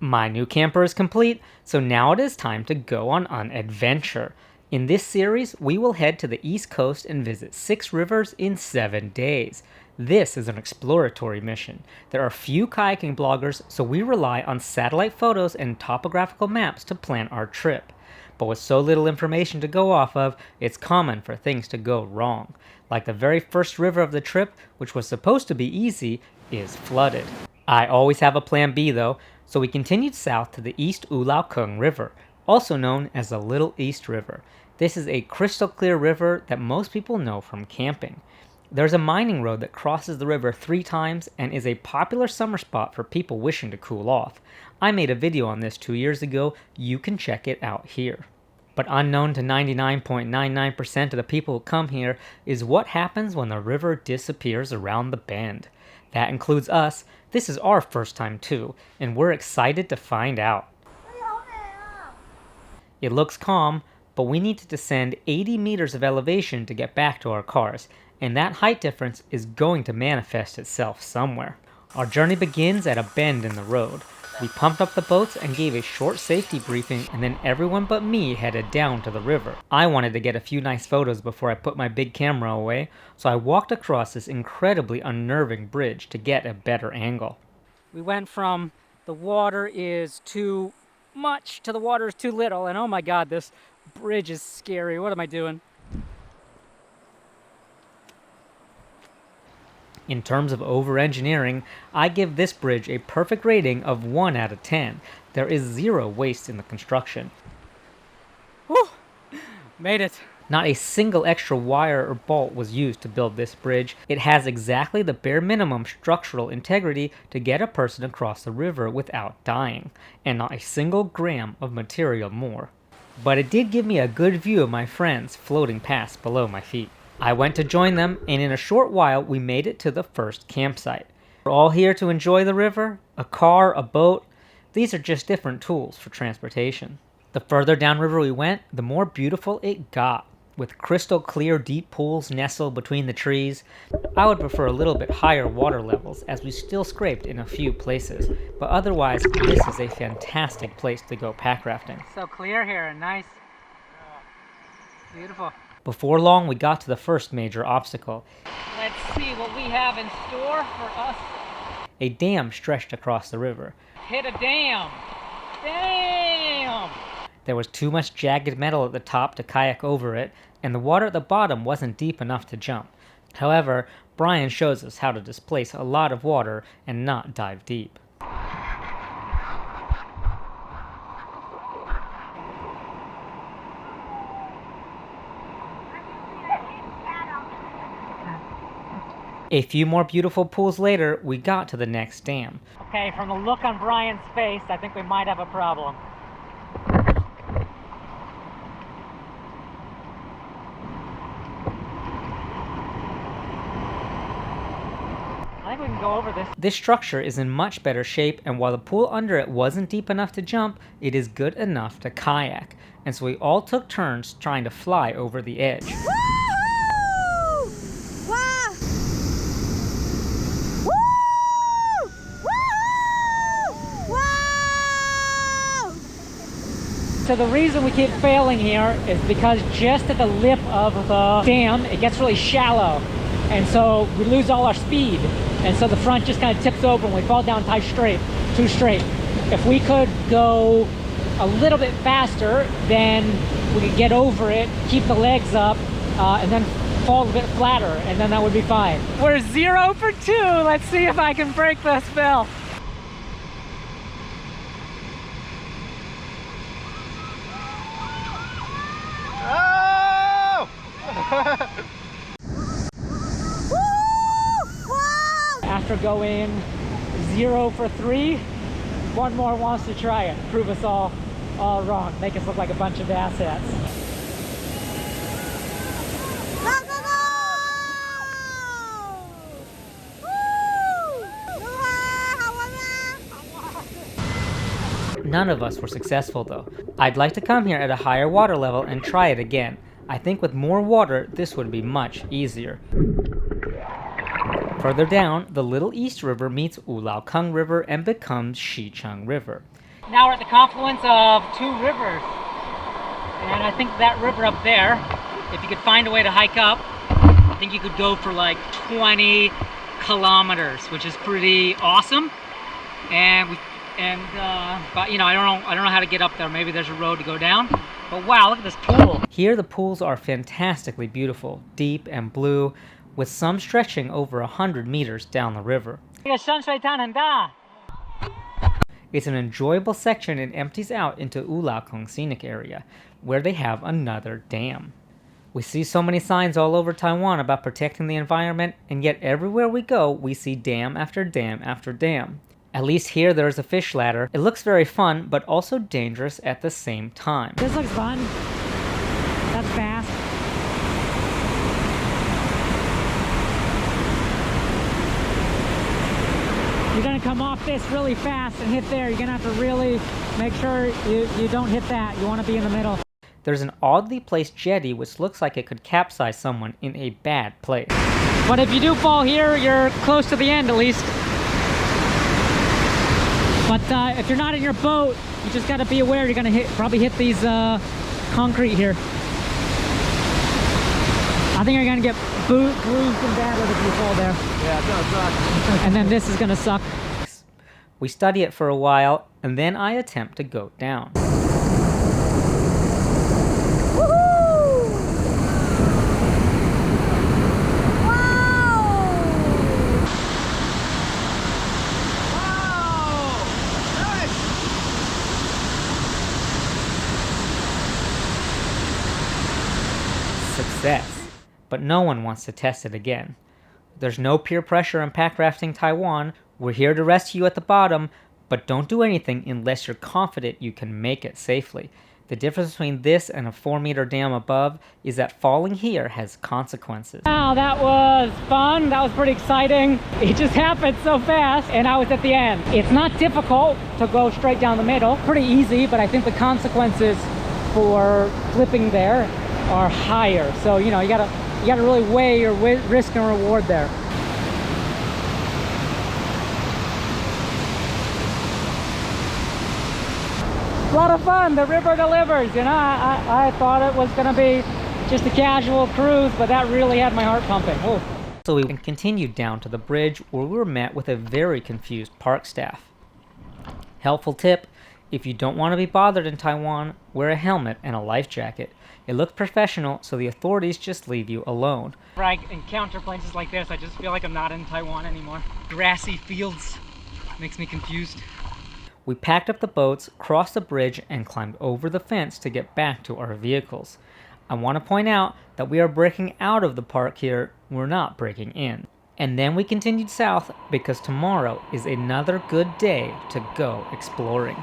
My new camper is complete, so now it is time to go on an adventure. In this series, we will head to the East Coast and visit 6 rivers in 7 days. This is an exploratory mission. There are few kayaking bloggers, so we rely on satellite photos and topographical maps to plan our trip. But with so little information to go off of, it's common for things to go wrong. Like the very first river of the trip, which was supposed to be easy, is flooded. I always have a plan B though, so we continued south to the East武荖坑River, also known as the Little East River. This is a crystal clear river that most people know from camping. There's a mining road that crosses the river 3 times and is a popular summer spot for people wishing to cool off. I made a video on this 2 years ago, you can check it out here. But unknown to 99.99% of the people who come here is what happens when the river disappears around the bend. That includes us. This is our first time too, and we're excited to find out. It looks calm, but we need to descend 80 meters of elevation to get back to our cars, and that height difference is going to manifest itself somewhere. Our journey begins at a bend in the road. We pumped up the boats and gave a short safety briefing, and then everyone but me headed down to the river. I wanted to get a few nice photos before I put my big camera away, so I walked across this incredibly unnerving bridge to get a better angle. We went from the water is too much to the water is too little, and oh my god, this bridge is scary. What am I doing? In terms of over-engineering, I give this bridge a perfect rating of 1 out of 10. There is 0 waste in the construction. Whew! Made it! Not a single extra wire or bolt was used to build this bridge. It has exactly the bare minimum structural integrity to get a person across the river without dying, and not a single gram of material more. But it did give me a good view of my friends floating past below my feet. I went to join them, and in a short while we made it to the first campsite. We're all here to enjoy the river, a car, a boat. These are just different tools for transportation. The further downriver we went, the more beautiful it got, with crystal clear deep pools nestled between the trees. I would prefer a little bit higher water levels as we still scraped in a few places, but otherwise this is a fantastic place to go pack rafting. So clear here and nice. Beautiful. Before long, we got to the first major obstacle. Let's see what we have in store for us. A dam stretched across the river. Hit a dam! Damn! There was too much jagged metal at the top to kayak over it, and the water at the bottom wasn't deep enough to jump. However, Brian shows us how to displace a lot of water and not dive deep. A few more beautiful pools later, we got to the next dam. Okay, from the look on Brian's face, I think we might have a problem. I think we can go over this. This structure is in much better shape, and while the pool under it wasn't deep enough to jump, it is good enough to kayak. And so we all took turns trying to fly over the edge. So the reason we keep failing here is because just at the lip of the dam, it gets really shallow. And so we lose all our speed. And so the front just kind of tips over and we fall down too straight. If we could go a little bit faster, then we could get over it, keep the legs up, and then fall a bit flatter, and then that would be fine. We're 0 for 2. Let's see if I can break this, Bill. After going 0 for 3, one more wants to try it, prove us all wrong, make us look like a bunch of assets. Go, go, go! Woo! None of us were successful though. I'd like to come here at a higher water level and try it again. I think with more water, this would be much easier. Further down, the Little East River meets武荖坑River and becomes Xicheng River. Now we're at the confluence of two rivers. And I think that river up there, if you could find a way to hike up, I think you could go for like 20 kilometers, which is pretty awesome. But you know, I don't know how to get up there. Maybe there's a road to go down. But wow, look at this pool. Here the pools are fantastically beautiful, deep and blue, with some stretching over 100 meters down the river. It's an enjoyable section and empties out into武荖坑Scenic Area, where they have another dam. We see so many signs all over Taiwan about protecting the environment, and yet everywhere we go, we see dam after dam after dam. At least here there's a fish ladder. It looks very fun, but also dangerous at the same time. This looks fun. That's fast. You're gonna come off this really fast and hit there. You're gonna have to really make sure you don't hit that. You wanna be in the middle. There's an oddly placed jetty which looks like it could capsize someone in a bad place. But if you do fall here, you're close to the end at least. But if you're not in your boat, you just gotta be aware you're gonna probably hit these concrete here. I think you're gonna get bruised and battered if you fall there. Yeah, it's gonna suck. And then this is gonna suck. We study it for a while, and then I attempt to go down. Success. But no one wants to test it again. There's no peer pressure in pack rafting Taiwan. We're here to rescue you at the bottom, but don't do anything unless you're confident you can make it safely. The difference between this and a 4-meter dam above is that falling here has consequences. Wow, that was fun. That was pretty exciting. It just happened so fast, and I was at the end. It's not difficult to go straight down the middle. Pretty easy, but I think the consequences for flipping there are higher. So, you know, you gotta really weigh your risk and reward there. A lot of fun. The river delivers. You know, I thought it was gonna be just a casual cruise, but that really had my heart pumping. Ooh. So we continued down to the bridge, where we were met with a very confused park staff. Helpful tip: if you don't want to be bothered in Taiwan, wear a helmet and a life jacket. It looks professional, so the authorities just leave you alone. When I encounter places like this, I just feel like I'm not in Taiwan anymore. Grassy fields makes me confused. We packed up the boats, crossed the bridge, and climbed over the fence to get back to our vehicles. I want to point out that we are breaking out of the park here, we're not breaking in. And then we continued south because tomorrow is another good day to go exploring.